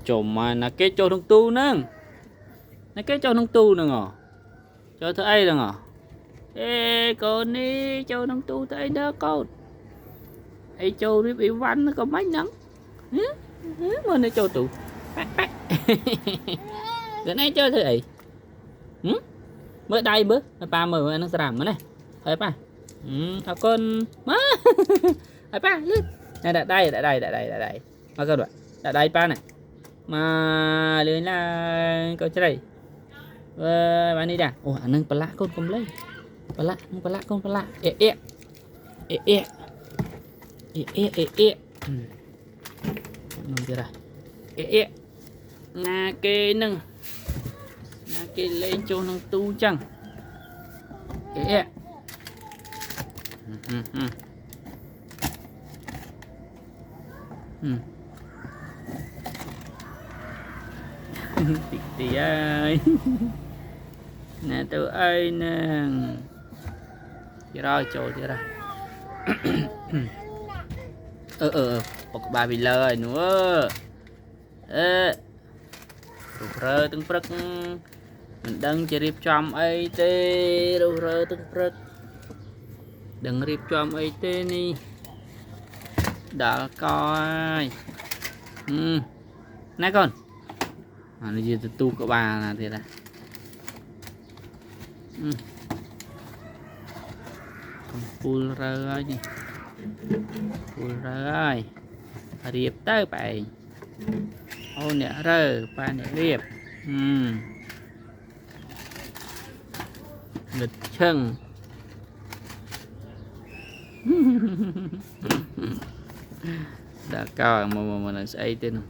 chồm mà là cái cho trong tu nâng là cái cho trong tu nè ngỏ cho thứ ấy nè ngỏ ê con đi cho trong tu thấy đó con ấy cho đi bị văn nó có mấy nắng mà nó cho tụ cái này cho thứ ấy mới đây bữa ba mời nó làm nữa này thấy ba con má thấy ba này đây mà cơ đoạn đây ba này mà lên là câu chơi bạn đi đã ủa anh nâng con không lấy con nâng chưa đây na kê nâng na kê lên cho nâng tu chăng tí ơi nè tụi ơi nè rồi trời chưa rồi bọc bà bị lời nữa rơ từng phật mình đừng chỉ riệp chom ấy tê đâu rơ từng phật đừng riệp chom ấy tê ni đã coi nãy con nó gì tu của bà là thế này full rồi gì full rồi riệp tới bạn ô nè rơ ba nè riệp nghịch chân đã coi mà nó xây tên